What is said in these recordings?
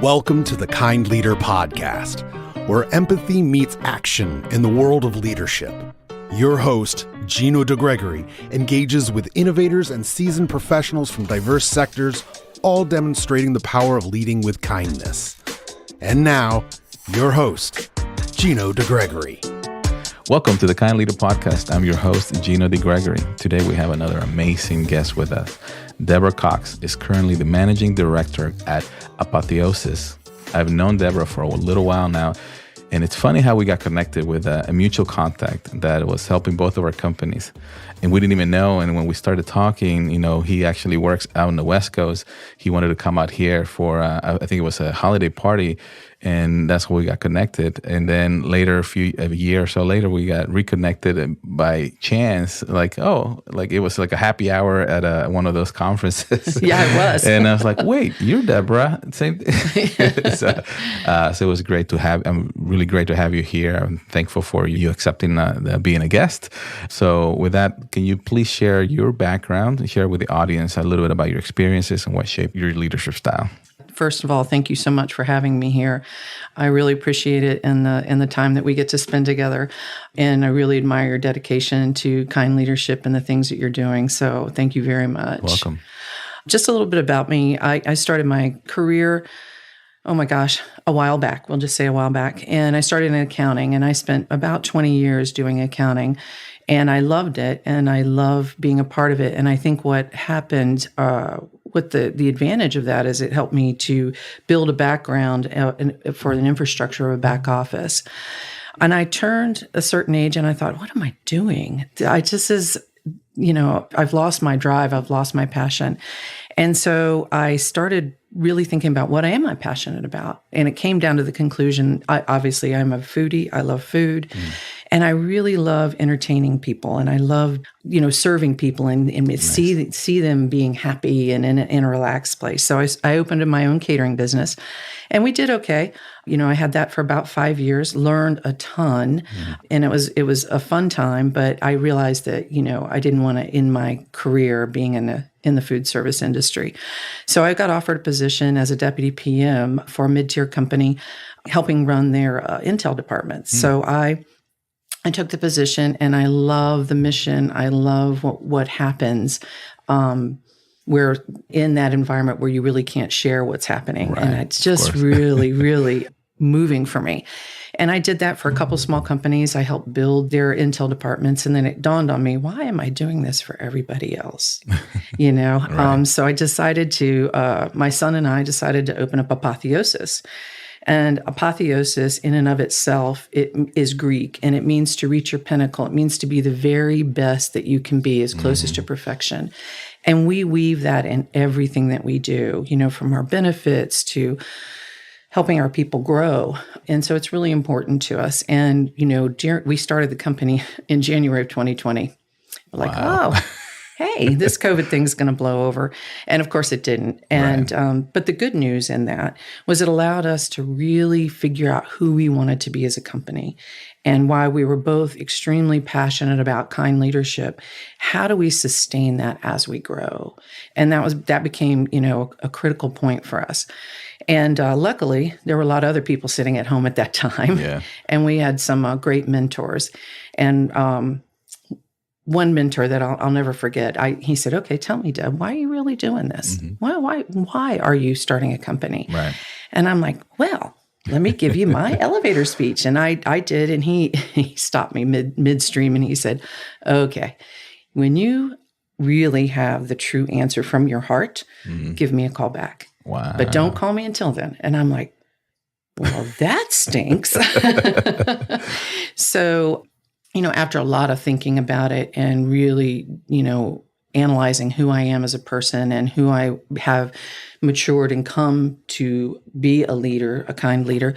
Welcome to the Kind Leader Podcast, where empathy meets action in the world of leadership. Your host, Gino DeGregory, engages with innovators and seasoned professionals from diverse sectors, all demonstrating the power of leading with kindness. And now, your host, Gino DeGregory. Welcome to the Kind Leader Podcast. I'm your host, Gino DeGregory. Today we have another amazing guest with us. Debra Cox is currently the managing director at Apotheosis. I've known Debra for a little while now, and it's funny how we got connected with a mutual contact that was helping both of our companies. And we didn't even know. And when we started talking, he actually works out in the West Coast. He wanted to come out here for, I think it was a holiday party. And that's where we got connected. And then later, a year or so later, we got reconnected by chance. It was like a happy hour at one of those conferences. Yeah, it was. And I was like, wait, you're Debra. Same. So it was great to have. I'm really great to have you here. I'm thankful for you accepting being a guest. So with that, can you please share your background and share with the audience a little bit about your experiences and what shaped your leadership style? First of all, thank you so much for having me here. I really appreciate it and the time that we get to spend together. And I really admire your dedication to kind leadership and the things that you're doing. So thank you very much. Welcome. Just a little bit about me. I started my career, a while back. We'll just say a while back. And I started in accounting, and I spent about 20 years doing accounting. And I loved it, and I love being a part of it. And I think what happened with the advantage of that is it helped me to build a background for an infrastructure of a back office. And I turned a certain age, and I thought, what am I doing? I've lost my drive. I've lost my passion. And so I started really thinking about what am I passionate about? And it came down to the conclusion, obviously, I'm a foodie. I love food. And I really love entertaining people. And I love, serving people and nice. see them being happy and in a relaxed place. So I opened my own catering business. And we did okay. I had that for about 5 years, learned a ton, and it was a fun time, but I realized that, I didn't want to end my career being in the food service industry. So I got offered a position as a deputy PM for a mid-tier company, helping run their intel departments. So I took the position, and I love the mission. I love what happens. We're in that environment where you really can't share what's happening. Right, and it's just really, really moving for me. And I did that for a couple small companies. I helped build their intel departments. And then it dawned on me, why am I doing this for everybody else? Right. So I decided my son and I decided to open up Apotheosis. And apotheosis in and of itself, it is Greek, and it means to reach your pinnacle. It means to be the very best that you can be, as closest to perfection. And we weave that in everything that we do, from our benefits to helping our people grow. And so it's really important to us. And, we started the company in January of 2020. We're like, wow. Hey, this COVID thing's going to blow over. And of course it didn't. And, right. But the good news in that was it allowed us to really figure out who we wanted to be as a company and why we were both extremely passionate about kind leadership. How do we sustain that as we grow? And that became, a critical point for us. And luckily, there were a lot of other people sitting at home at that time. Yeah. And we had some great mentors. And one mentor that I'll never forget, he said, okay, tell me, Deb, why are you really doing this? Why are you starting a company? Right. And I'm like, well, let me give you my elevator speech. And I did. And he stopped me midstream and he said, okay, when you really have the true answer from your heart, give me a call back. Wow. But don't call me until then. And I'm like, well, that stinks. So, after a lot of thinking about it and really, analyzing who I am as a person and who I have matured and come to be a leader, a kind leader,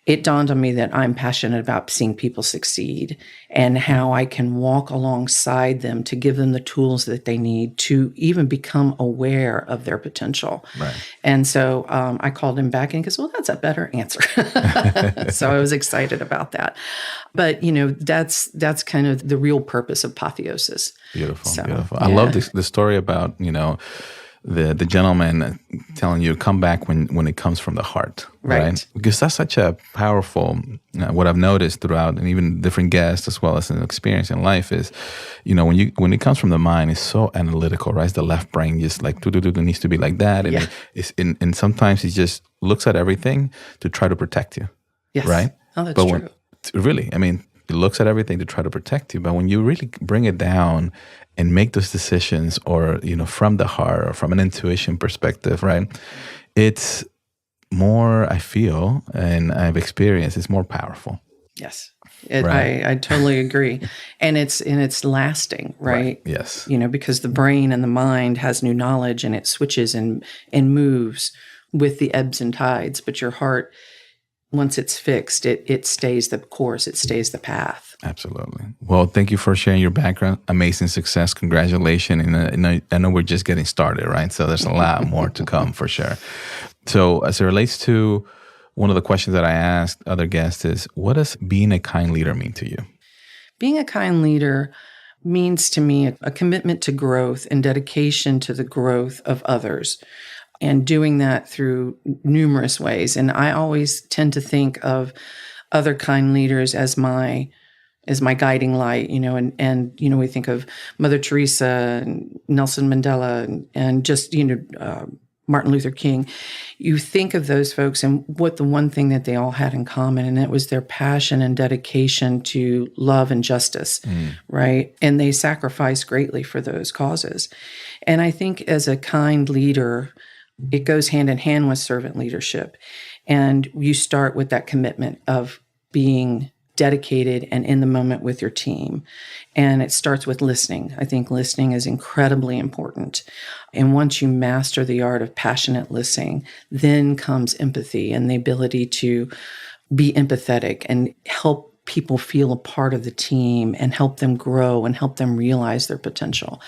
it dawned on me that I'm passionate about seeing people succeed and how I can walk alongside them to give them the tools that they need to even become aware of their potential. Right. And so I called him back and he goes, well, that's a better answer. So I was excited about that. But, that's kind of the real purpose of Apotheosis. Beautiful, so, beautiful. Yeah. I love the story about, the gentleman telling you to come back when it comes from the heart, right? Because that's such a powerful, what I've noticed throughout, and even different guests as well as an experience in life is, when it comes from the mind, it's so analytical, right? It's the left brain just like, needs to be like that. And, and sometimes it just looks at everything to try to protect you, right? Oh, that's true. Really, I mean, it looks at everything to try to protect you. But when you really bring it down and make those decisions, or, from the heart or from an intuition perspective, right? It's more, I feel, and I've experienced, it's more powerful. Yes. I totally agree. And it's lasting, right? Yes. Because the brain and the mind has new knowledge, and it switches and moves with the ebbs and tides. But your heart, once it's fixed, it stays the course, it stays the path. Absolutely. Well, thank you for sharing your background. Amazing success. Congratulations. And I know we're just getting started, right? So there's a lot more to come for sure. So as it relates to one of the questions that I asked other guests is, what does being a kind leader mean to you? Being a kind leader means to me a commitment to growth and dedication to the growth of others, and doing that through numerous ways. And I always tend to think of other kind leaders as my guiding light, and we think of Mother Teresa and Nelson Mandela and just, Martin Luther King. You think of those folks and what the one thing that they all had in common, and it was their passion and dedication to love and justice, right? And they sacrificed greatly for those causes. And I think as a kind leader, it goes hand in hand with servant leadership. And you start with that commitment of being dedicated and in the moment with your team. And it starts with listening. I think listening is incredibly important. And once you master the art of passionate listening, then comes empathy and the ability to be empathetic and help people feel a part of the team and help them grow and help them realize their potential.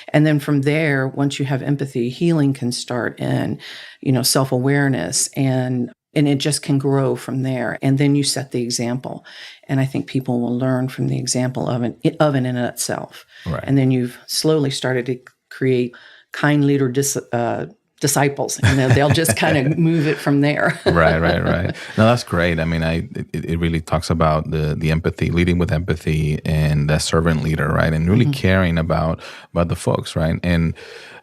And then from there, once you have empathy, healing can start, and, self-awareness, and it just can grow from there. And then you set the example. And I think people will learn from the example of it in itself. Right. And then you've slowly started to create kind leader disciples, and they'll just kind of move it from there. Right. No, that's great. I mean, it really talks about the empathy, leading with empathy, and that servant leader, right? And really caring about the folks, right? And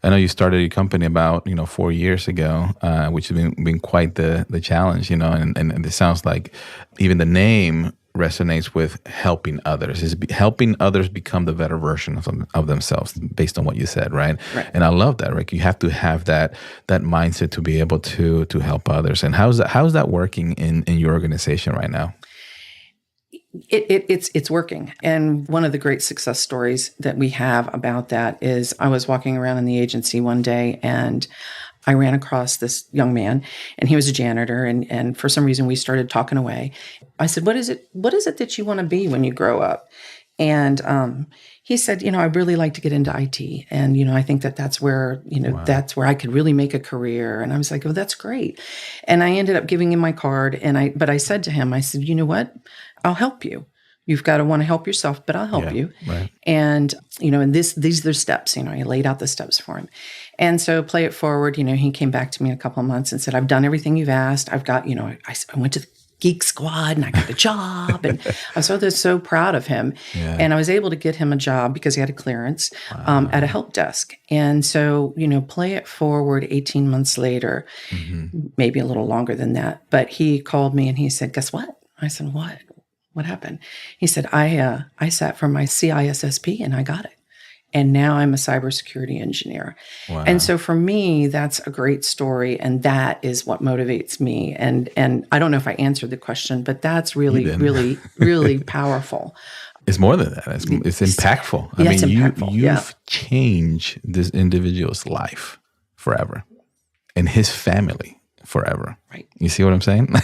I know you started your company about 4 years ago, which has been quite the challenge, and it sounds like even the name resonates with helping others. Is helping others become the better version of themselves, based on what you said, right? And I love that, Rick. You have to have that mindset to be able to help others. And how's that working in your organization right now? It's working. And one of the great success stories that we have about that is I was walking around in the agency one day, and I ran across this young man, and he was a janitor, and for some reason we started talking away. I said, what is it that you want to be when you grow up? And he said, I'd really like to get into IT. And, I think that's where, Wow. that's where I could really make a career. And I was like, oh, that's great. And I ended up giving him my card. But I said to him, I said, you know what? I'll help you. You've got to want to help yourself, but I'll help you. Right. And, and these are the steps, I laid out the steps for him. And so play it forward, he came back to me in a couple of months and said, I've done everything you've asked. I've got, I went to the Geek Squad and I got the job. And I was so proud of him. Yeah. And I was able to get him a job because he had a clearance at a help desk. And so, play it forward 18 months later, maybe a little longer than that. But he called me and he said, guess what? I said, what? What happened? He said, I sat for my CISSP and I got it. And now I'm a cybersecurity engineer. Wow. And so for me, that's a great story. And that is what motivates me. And I don't know if I answered the question, but that's really, really, really powerful. It's more than that. It's impactful. I mean, impactful. You've changed this individual's life forever, and his family forever. Right. You see what I'm saying?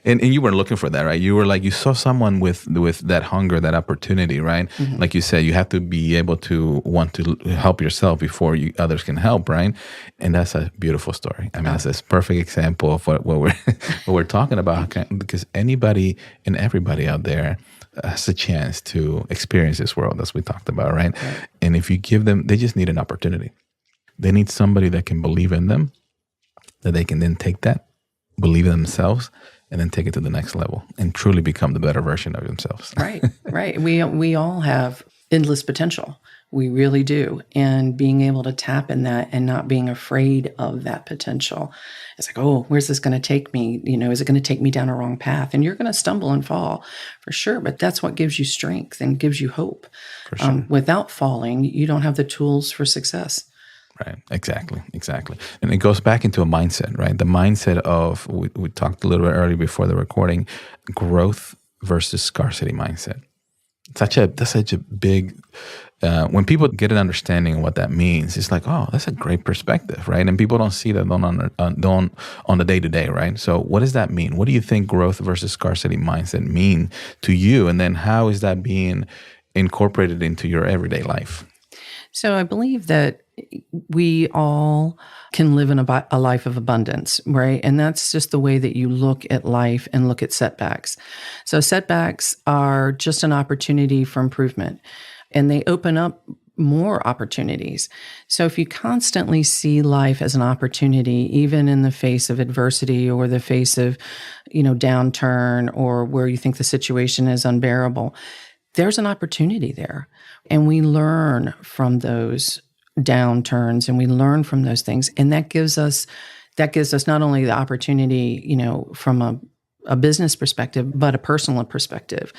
And you were looking for that, right? You were you saw someone with that hunger, that opportunity, right? Mm-hmm. Like you said, you have to be able to want to help yourself before others can help, right? And that's a beautiful story. I mean, that's a perfect example of what we're talking about, because anybody and everybody out there has a chance to experience this world, as we talked about, right? And if you give them, they just need an opportunity. They need somebody that can believe in them, that they can then take that, believe in themselves, and then take it to the next level and truly become the better version of themselves. Right. We all have endless potential. We really do. And being able to tap in that and not being afraid of that potential. It's like, oh, where's this going to take me? Is it going to take me down a wrong path? And you're going to stumble and fall for sure. But that's what gives you strength and gives you hope. For sure. Without falling, you don't have the tools for success. Right. Exactly. And it goes back into a mindset, right? The mindset of, we talked a little bit earlier before the recording, growth versus scarcity mindset. That's such a big, when people get an understanding of what that means, it's like, oh, that's a great perspective, right? And people don't see that on the day-to-day, right? So what does that mean? What do you think growth versus scarcity mindset mean to you? And then how is that being incorporated into your everyday life? So I believe that we all can live in a life of abundance, right? And that's just the way that you look at life and look at setbacks. So setbacks are just an opportunity for improvement, and they open up more opportunities. So if you constantly see life as an opportunity, even in the face of adversity or the face of, downturn, or where you think the situation is unbearable, there's an opportunity there. And we learn from those downturns, and we learn from those things. And that gives us not only the opportunity, from a business perspective, but a personal perspective.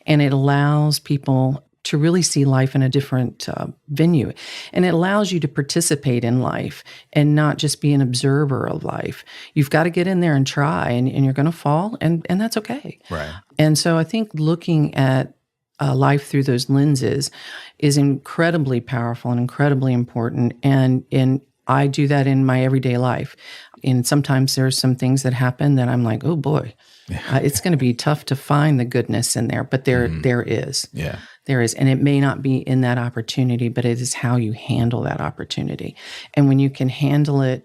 And it allows people to really see life in a different venue. And it allows you to participate in life and not just be an observer of life. You've got to get in there and try, and you're going to fall, and that's okay. Right. And so I think looking at life through those lenses is incredibly powerful and incredibly important. And I do that in my everyday life. And sometimes there's some things that happen that I'm like, oh boy, it's going to be tough to find the goodness in there. But there is. Yeah. There is. And it may not be in that opportunity, but it is how you handle that opportunity. And when you can handle it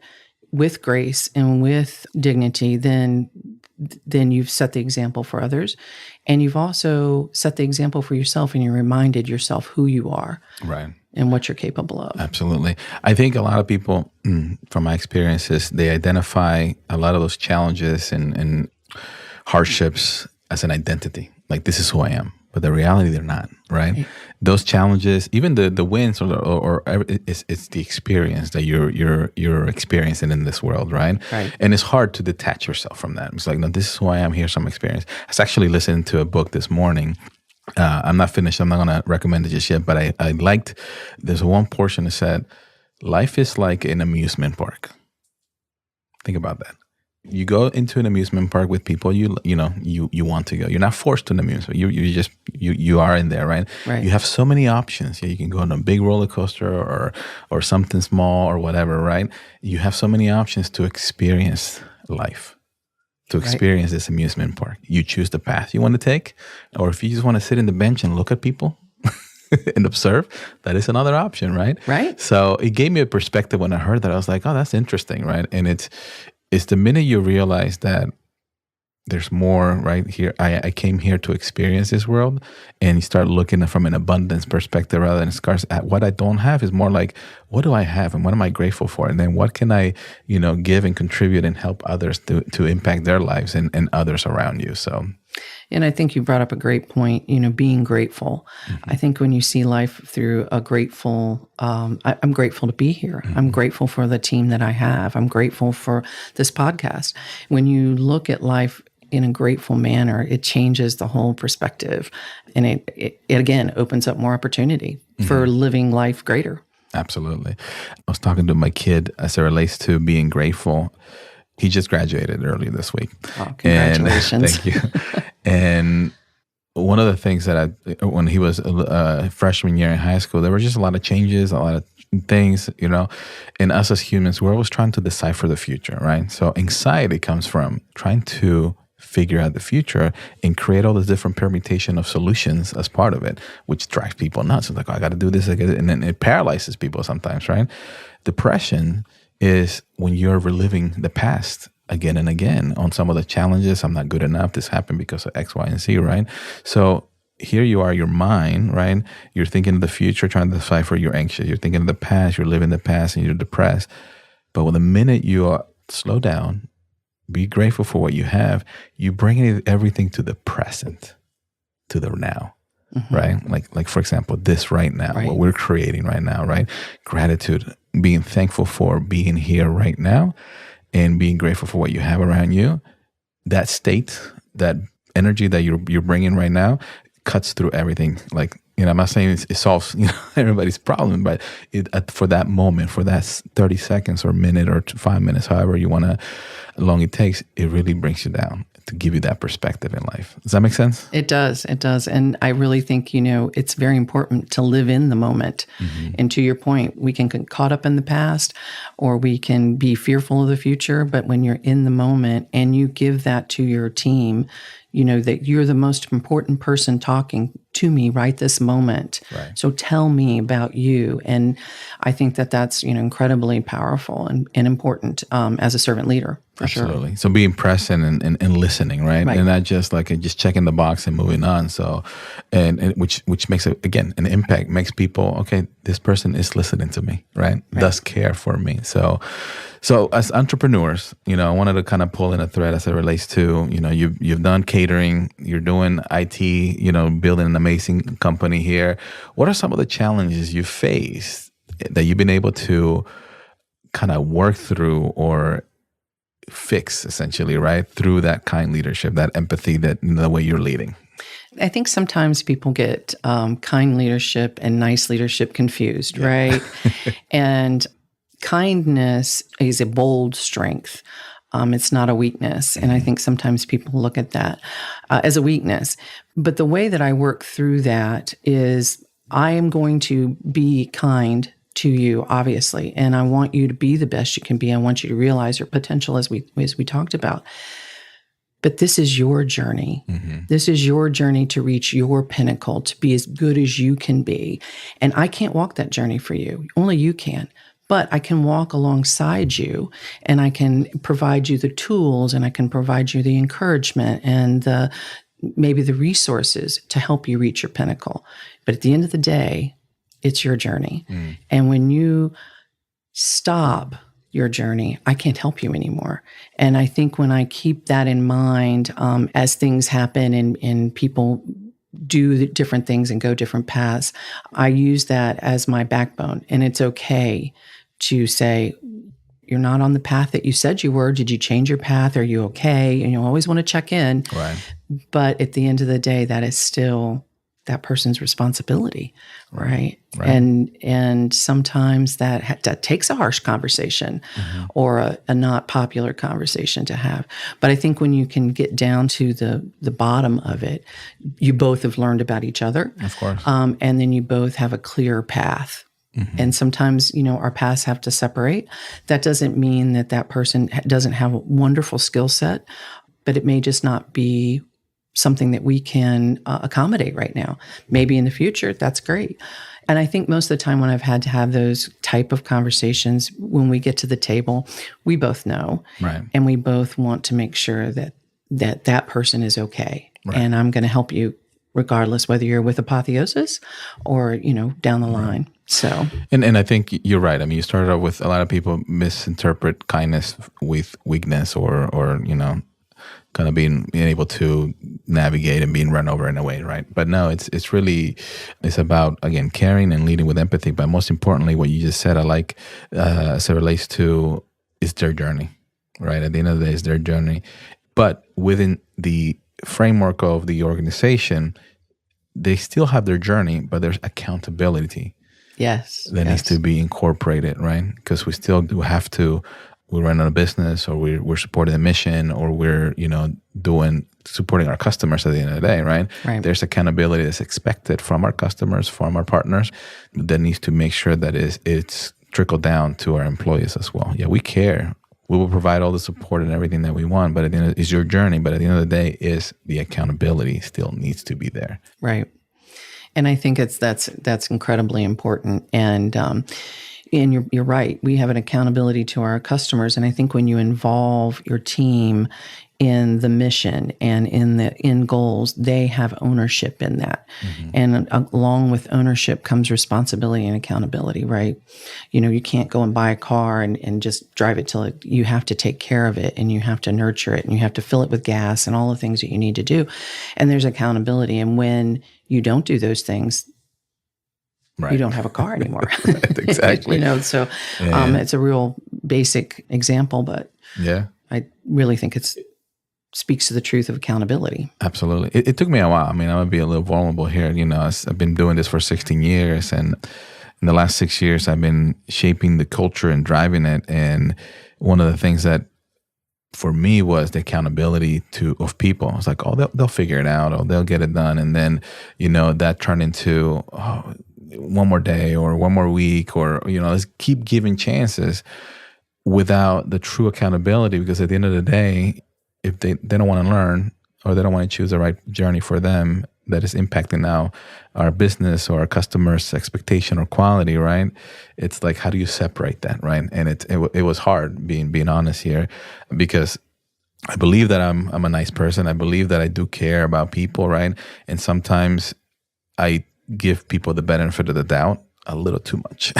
with grace and with dignity, then you've set the example for others. And you've also set the example for yourself, and you reminded yourself who you are. Right. And what you're capable of. Absolutely. I think a lot of people, from my experiences, they identify a lot of those challenges and hardships as an identity. Like, this is who I am. But the reality, they're not, right? Those challenges, even the wins, or it's the experience that you're experiencing in this world, right? Right. And it's hard to detach yourself from that. It's like, no, this is who I am. Here's some experience. I was actually listening to a book this morning. I'm not finished. I'm not going to recommend it just yet. But I liked. There's one portion that said, "Life is like an amusement park." Think about that. You go into an amusement park with people you want to go. You're not forced to an amusement. You are in there, right? Right. You have so many options. You can go on a big roller coaster or something small or whatever, right? You have so many options to experience life, to experience this amusement park. You choose the path you want to take, or if you just want to sit in the bench and look at people and observe, that is another option, right? Right. So it gave me a perspective when I heard that. I was like, oh, that's interesting, right? And it's the minute you realize that there's more right here. I came here to experience this world, and you start looking from an abundance perspective rather than scarce. At what I don't have is more like, what do I have, and what am I grateful for, and then what can I, give and contribute and help others to impact their lives and others around you. So. And I think you brought up a great point, being grateful. Mm-hmm. I think when you see life through a grateful, I'm grateful to be here. Mm-hmm. I'm grateful for the team that I have. I'm grateful for this podcast. When you look at life in a grateful manner, it changes the whole perspective. And it again, opens up more opportunity for living life greater. Absolutely. I was talking to my kid as it relates to being grateful. He just graduated earlier this week. Oh, congratulations. Thank you. And one of the things that when he was a freshman year in high school, there were just a lot of changes, a lot of things, and us as humans, we're always trying to decipher the future, right? So anxiety comes from trying to figure out the future and create all this different permutation of solutions as part of it, which drives people nuts. It's like, oh, I got to do this, and then it paralyzes people sometimes, right? Depression is when you're reliving the past again and again on some of the challenges. I'm not good enough. This happened because of X, Y, and Z, right? So here you are, your mind, right? You're thinking of the future, trying to decipher, you're anxious. You're thinking of the past, you're living the past, and you're depressed. But when the minute you are slow down, be grateful for what you have, you bring everything to the present, to the now, right? Like for example, this right now, what we're creating right now, right? Gratitude, being thankful for being here right now, and being grateful for what you have around you. That state, that energy that you're bringing right now, cuts through everything. Like, I'm not saying it solves everybody's problem, but for that moment, for that 30 seconds or minute or 5 minutes, however you want to, long it takes, it really brings you down to give you that perspective in life. Does that make sense? It does. It does. And I really think, it's very important to live in the moment. And to your point, we can get caught up in the past, or we can be fearful of the future. But when you're in the moment and you give that to your team, that you're the most important person talking to me right this moment. Right. So tell me about you. And I think that that's, incredibly powerful and important as a servant leader, for Absolutely. sure. So being present and listening, right? And not just just checking the box and moving on. So, and which makes it, again, an impact, makes people, okay, this person is listening to me, right? Does care for me. So as entrepreneurs, I wanted to kind of pull in a thread as it relates to, you've done catering, you're doing IT, building an amazing company here. What are some of the challenges you faced that you've been able to kind of work through or fix, essentially, right? Through that kind leadership, that empathy, that the way you're leading? I think sometimes people get kind leadership and nice leadership confused, right? And kindness is a bold strength. It's not a weakness. And I think sometimes people look at that as a weakness. But the way that I work through that is I am going to be kind to you, obviously, and I want you to be the best you can be. I want you to realize your potential, as we talked about. But this is your journey. This is your journey to reach your pinnacle, to be as good as you can be. And I can't walk that journey for you. Only you can. But I can walk alongside you, and I can provide you the tools, and I can provide you the encouragement and maybe the resources to help you reach your pinnacle. But at the end of the day, it's your journey. And when you stop your journey, I can't help you anymore. And I think when I keep that in mind, as things happen and people do different things and go different paths, I use that as my backbone. And it's okay to say, you're not on the path that you said you were. Did you change your path? Are you okay? And you always want to check in. Right. But at the end of the day, that is still that person's responsibility, right? And sometimes that takes a harsh conversation or a not popular conversation to have. But I think when you can get down to the bottom of it, you both have learned about each other. Of course. And then you both have a clear path. And sometimes, our paths have to separate. That doesn't mean that person doesn't have a wonderful skill set, but it may just not be something that we can accommodate right now. Maybe in the future, that's great. And I think most of the time when I've had to have those type of conversations, when we get to the table, we both know. Right. And we both want to make sure that person is okay. Right. And I'm going to help you regardless whether you're with Apotheosis or, down the line. So, and I think you're right. I mean, you started off with a lot of people misinterpret kindness with weakness or kind of being able to navigate and being run over in a way, right? But no, it's about, again, caring and leading with empathy. But most importantly, what you just said, I like, as it relates to, is their journey, right? At the end of the day, it's their journey. But within the framework of the organization, they still have their journey, but there's accountability. Yes. That needs to be incorporated, right? Because we still do have to, we're running a business, or we're supporting a mission, or we're, supporting our customers at the end of the day, right? There's accountability that's expected from our customers, from our partners, that needs to make sure that it's trickled down to our employees as well. Yeah, we care. We will provide all the support and everything that we want, but at the end it's your journey. But at the end of the day, is the accountability still needs to be there. Right. And I think that's incredibly important. And you're right. We have an accountability to our customers. And I think when you involve your team in the mission and in the end goals, they have ownership in that. And along with ownership comes responsibility and accountability, right? You can't go and buy a car and just drive it till you have to take care of it, and you have to nurture it, and you have to fill it with gas and all the things that you need to do. And there's accountability. And when you don't do those things, you don't have a car anymore. Exactly. So it's a real basic example, but I really think it speaks to the truth of accountability. Absolutely. It took me a while. I mean, I'm going to be a little vulnerable here. I've been doing this for 16 years, and in the last 6 years, I've been shaping the culture and driving it. And one of the things that for me was the accountability of people. I was like, oh, they'll figure it out, or they'll get it done. And then, that turned into, one more day or one more week, or, let's keep giving chances without the true accountability. Because at the end of the day, if they don't want to learn, or they don't want to choose the right journey for them that is impacting now our business or our customers' expectation or quality, right? It's like, how do you separate that, right? And it was hard being honest here, because I believe that I'm a nice person. I believe that I do care about people, right? And sometimes I give people the benefit of the doubt a little too much.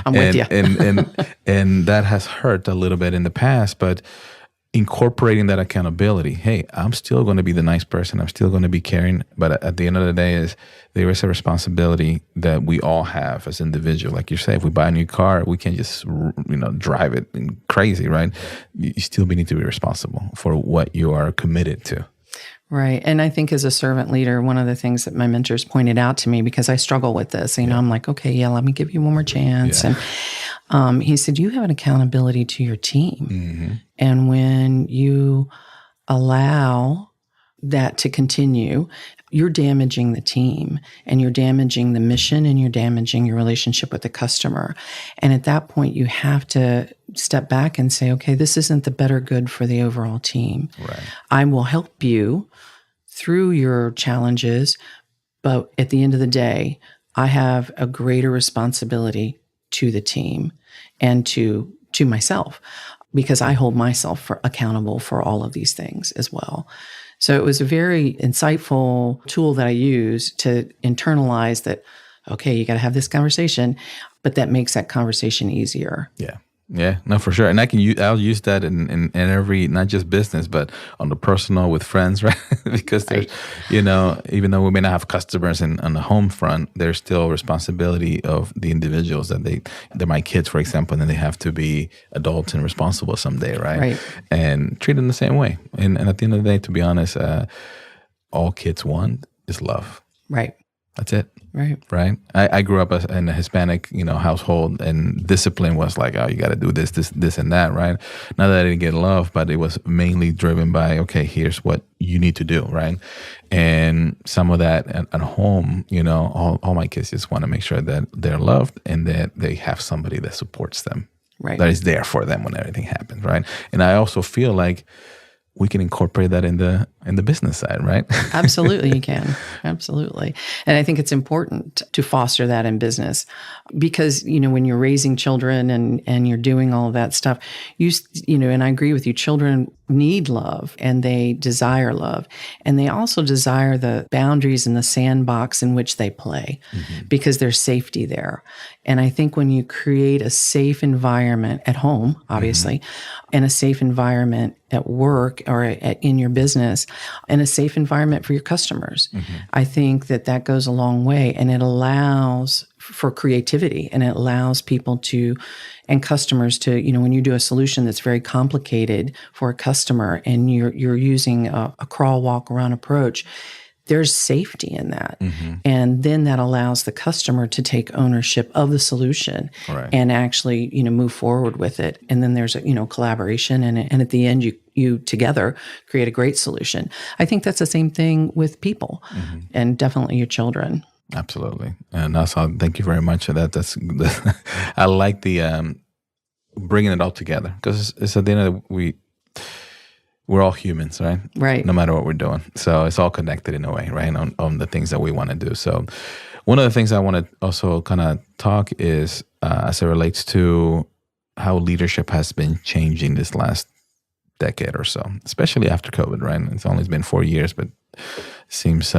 I'm with you. and that has hurt a little bit in the past, but incorporating that accountability. Hey, I'm still going to be the nice person. I'm still going to be caring. But at the end of the day, there is a responsibility that we all have as individuals. Like you say, if we buy a new car, we can't just drive it crazy, right? You still need to be responsible for what you are committed to. Right. And I think as a servant leader, one of the things that my mentors pointed out to me, because I struggle with this, I'm like, okay, let me give you one more chance. Yeah. And he said, you have an accountability to your team. And when you allow that to continue, you're damaging the team, and you're damaging the mission, and you're damaging your relationship with the customer. And at that point, you have to step back and say, okay, this isn't the better good for the overall team. Right. I will help you through your challenges, but at the end of the day, I have a greater responsibility to the team and to myself, because I hold myself accountable for all of these things as well. So it was a very insightful tool that I use to internalize that, okay, you got to have this conversation, but that makes that conversation easier. Yeah, no, for sure. And I'll use that in every, not just business, but on the personal with friends, right? Because there's, even though we may not have customers on the home front, there's still responsibility of the individuals that they're my kids, for example, and then they have to be adults and responsible someday, right? And treat them the same way. And at the end of the day, to be honest, all kids want is love. Right. That's it. Right. I grew up in a Hispanic, household, and discipline was like, oh, you got to do this, and that, right? Not that I didn't get love, but it was mainly driven by, okay, here's what you need to do, right? And some of that at home, all my kids just want to make sure that they're loved and that they have somebody that supports them, right? That is there for them when everything happens, right? And I also feel like we can incorporate that in the business side, right? Absolutely, you can. Absolutely. And I think it's important to foster that in business, because, when you're raising children and you're doing all of that stuff, and I agree with you, children need love and they desire love. And they also desire the boundaries and the sandbox in which they play, because there's safety there. And I think when you create a safe environment at home, obviously, and a safe environment at work or in your business, and a safe environment for your customers, I think that goes a long way, and it allows for creativity, and it allows people and customers to, when you do a solution that's very complicated for a customer and you're using a crawl, walk, run approach, there's safety in that. And then that allows the customer to take ownership of the solution and actually, move forward with it. And then there's a, collaboration, and at the end you together create a great solution. I think that's the same thing with people and definitely your children. Absolutely. And also, thank you very much for that. I like the bringing it all together, because it's at the end of we're all humans, right? Right. No matter what we're doing. So it's all connected in a way, right? On the things that we want to do. So one of the things I want to also kind of talk is as it relates to how leadership has been changing this last decade or so, especially after COVID, right? It's only been 4 years, but it seems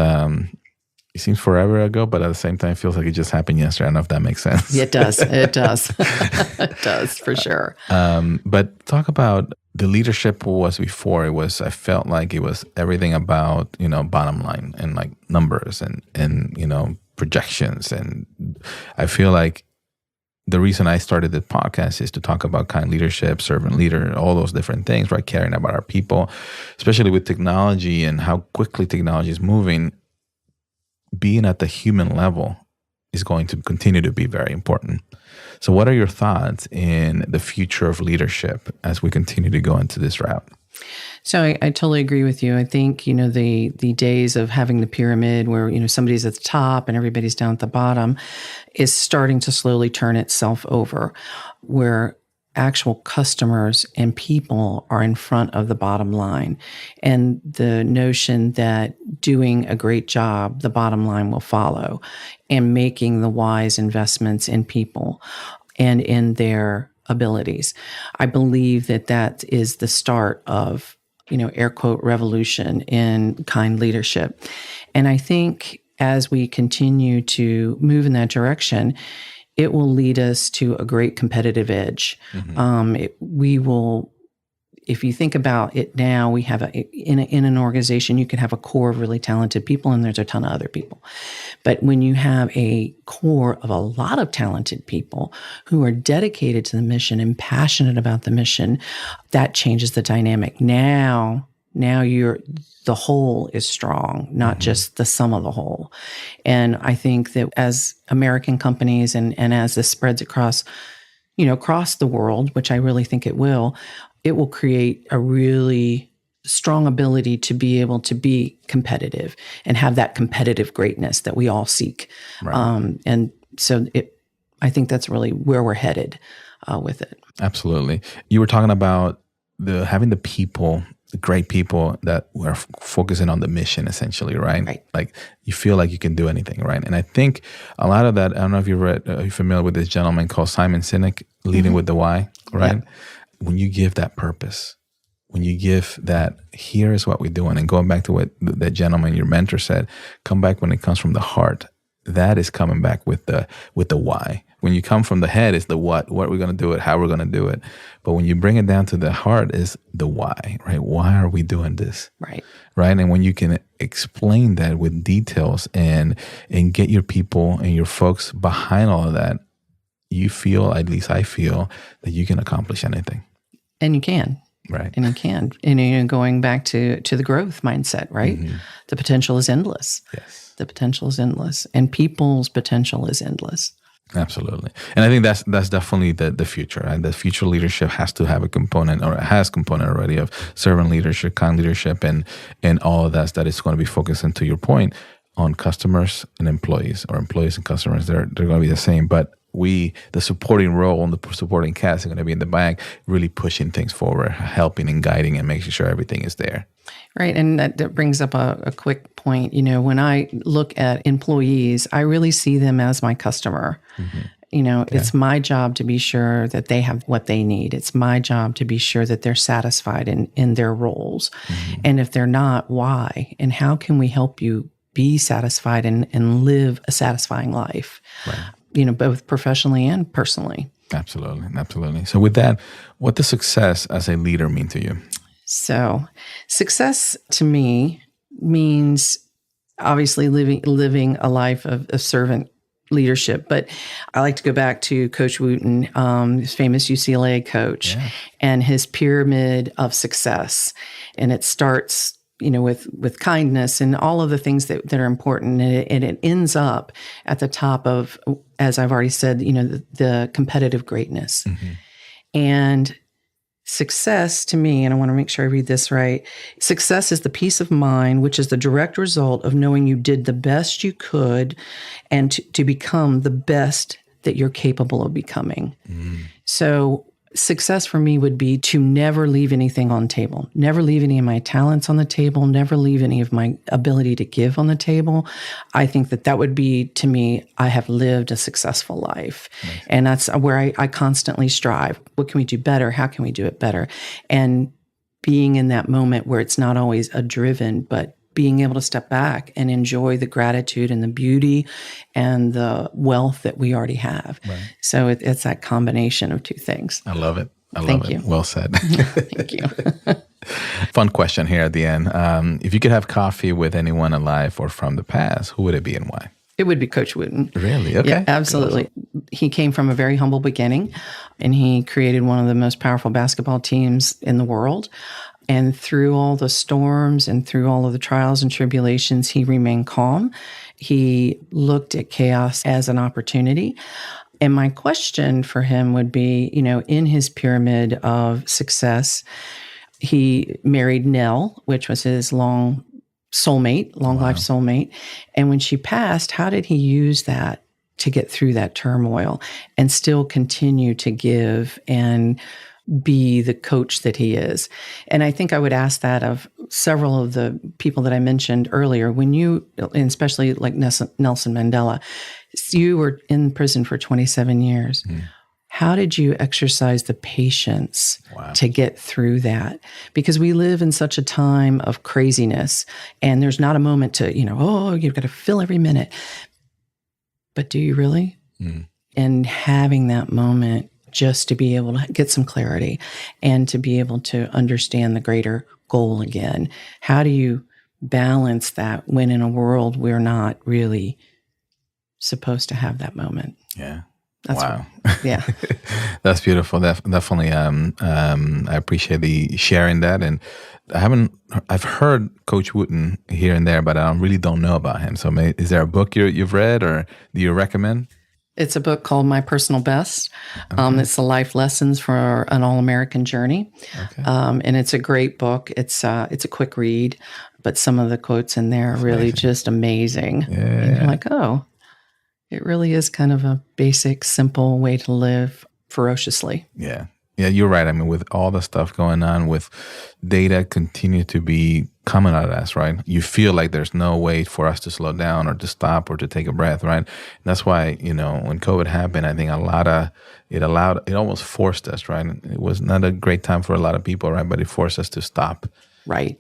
forever ago, but at the same time, it feels like it just happened yesterday. I don't know if that makes sense. It does. It does. It does, for sure. But talk about the leadership was before. I felt like it was everything about, bottom line and like numbers and projections. And I feel like the reason I started the podcast is to talk about kind leadership, servant leader, all those different things, right? Caring about our people, especially with technology and how quickly technology is moving. Being at the human level is going to continue to be very important. So what are your thoughts in the future of leadership as we continue to go into this route? So I totally agree with you. I think, the days of having the pyramid where, somebody's at the top and everybody's down at the bottom is starting to slowly turn itself over, where actual customers and people are in front of the bottom line. And the notion that doing a great job, the bottom line will follow, and making the wise investments in people and in their abilities. I believe that is the start of, air quote, revolution in kind leadership. And I think as we continue to move in that direction, it will lead us to a great competitive edge. We will, if you think about it now, we have in an organization, you can have a core of really talented people, and there's a ton of other people. But when you have a core of a lot of talented people who are dedicated to the mission and passionate about the mission, that changes the dynamic. Now the whole is strong, not just the sum of the whole. And I think that as American companies and as this spreads across the world, which I really think it will create a really strong ability to be able to be competitive and have that competitive greatness that we all seek. Right. And so I think that's really where we're headed with it. Absolutely. You were talking about having the people, the great people that were focusing on the mission, essentially, right? Right. Like you feel like you can do anything, right? And I think a lot of that, I don't know if you're familiar with this gentleman called Simon Sinek, Leading with the Why, right? Yeah. When you give that purpose, when you give that, here is what we're doing, and going back to what that gentleman, your mentor, said, come back when it comes from the heart. That is coming back with the why. When you come from the head, it's the what we're going to do it, how we're going to do it. But when you bring it down to the heart, is the why, right? Why are we doing this? Right. Right. And when you can explain that with details and get your people and your folks behind all of that, you feel, at least I feel, that you can accomplish anything. And you can. Right. And you can. And going back to the growth mindset, right? Mm-hmm. The potential is endless. Yes. The potential is endless. And people's potential is endless. Absolutely. And I think that's definitely the future. Right? The future leadership has to have a component, or it has component already, of servant leadership, kind leadership, and all of that is going to be focused, into your point, on customers and employees, or employees and customers. They're going to be the same, but the supporting role and the supporting cast are going to be in the back, really pushing things forward, helping and guiding and making sure everything is there. Right. And that brings up a quick point. When I look at employees, I really see them as my customer. Mm-hmm. It's my job to be sure that they have what they need. It's my job to be sure that they're satisfied in their roles. Mm-hmm. And if they're not, why? And how can we help you be satisfied and live a satisfying life? Right. Both professionally and personally. Absolutely. Absolutely. So with that, what does success as a leader mean to you? So success to me means obviously living a life of servant leadership. But I like to go back to Coach Wooten, his famous UCLA coach, and his pyramid of success. And it starts with kindness and all of the things that are important. And it ends up at the top of, as I've already said, the competitive greatness. Mm-hmm. And success to me, and I want to make sure I read this right, success is the peace of mind, which is the direct result of knowing you did the best you could and to become the best that you're capable of becoming. Mm. So success for me would be to never leave anything on the table, never leave any of my talents on the table, never leave any of my ability to give on the table. I think that would be, to me, I have lived a successful life. Nice. And that's where I constantly strive. What can we do better? How can we do it better? And being in that moment where it's not always a driven, but being able to step back and enjoy the gratitude and the beauty and the wealth that we already have. Right. So it's that combination of two things. I love it. Thank you. Well said. Thank you. Fun question here at the end. If you could have coffee with anyone alive or from the past, who would it be and why? It would be Coach Wooten. Really? Okay. Yeah, absolutely. Awesome. He came from a very humble beginning, and he created one of the most powerful basketball teams in the world. And through all the storms and through all of the trials and tribulations, he remained calm. He looked at chaos as an opportunity. And my question for him would be, in his pyramid of success, he married Nell, which was his long life soulmate. And when she passed, how did he use that to get through that turmoil and still continue to give and be the coach that he is? And I think I would ask that of several of the people that I mentioned earlier. When you, and especially like Nelson Mandela, you were in prison for 27 years. Mm. How did you exercise the patience to get through that? Because we live in such a time of craziness, and there's not a moment to, you've got to fill every minute. But do you really? Mm. And having that moment just to be able to get some clarity and to be able to understand the greater goal again. How do you balance that when in a world we're not really supposed to have that moment? Yeah. That's yeah. That's beautiful. Definitely. I appreciate the sharing that. And I've heard Coach Wooten here and there, but I really don't know about him. So is there a book you've read or do you recommend? It's a book called My Personal Best. Okay. It's the life lessons for an all-American journey. Okay. And it's a great book. It's a quick read, but some of the quotes in there are really just amazing. Yeah. And you're like, oh, it really is kind of a basic, simple way to live ferociously. Yeah. Yeah, you're right. I mean, with all the stuff going on, with data continue to be coming at us, right? You feel like there's no way for us to slow down or to stop or to take a breath, right? And that's why, when COVID happened, I think it almost forced us, right? It was not a great time for a lot of people, right? But it forced us to stop. Right.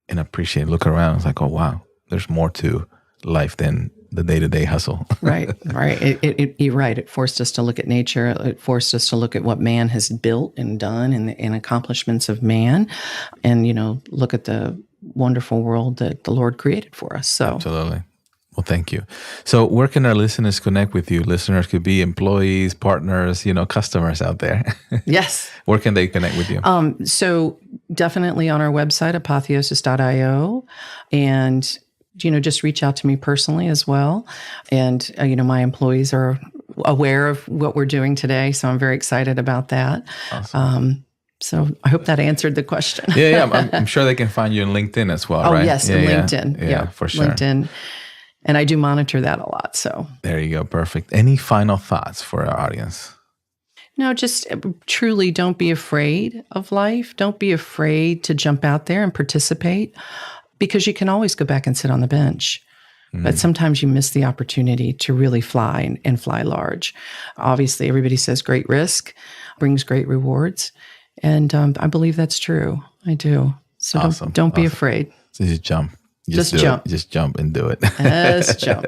And appreciate, look around. It's like, oh, wow, there's more to life than the day-to-day hustle. Right. You're right. It forced us to look at nature. It forced us to look at what man has built and done and accomplishments of man and, look at the wonderful world that the Lord created for us. So absolutely. Well, thank you. So where can our listeners connect with you? Listeners could be employees, partners, customers out there. Yes. Where can they connect with you? So definitely on our website, apotheosis.io, and just reach out to me personally as well. And, my employees are aware of what we're doing today. So I'm very excited about that. Awesome. So I hope that answered the question. Yeah. I'm sure they can find you on LinkedIn as well, right? Oh, yes, LinkedIn. Yeah, for sure. LinkedIn. And I do monitor that a lot. So there you go. Perfect. Any final thoughts for our audience? No, just truly don't be afraid of life. Don't be afraid to jump out there and participate. Because you can always go back and sit on the bench. But sometimes you miss the opportunity to really fly and fly large. Obviously, everybody says great risk brings great rewards. And I believe that's true. I do. So awesome. Don't be afraid. So just jump. Just jump. Just jump and do it. Just jump.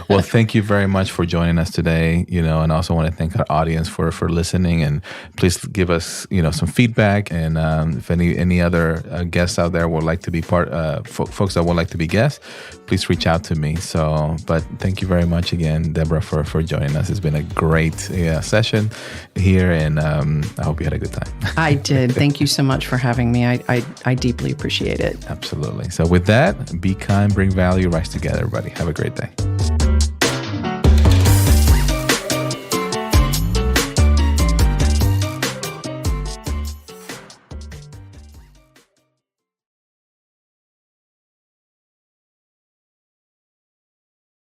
Well, thank you very much for joining us today. And I also want to thank our audience for listening. And please give us, some feedback. And if any other guests out there would like to be folks that would like to be guests, please reach out to me. So, but thank you very much again, Debra, for joining us. It's been a great session here, and I hope you had a good time. I did. Thank you so much for having me. I deeply appreciate it. Absolutely. So with that, be kind, bring value, rise together, everybody. Have a great day.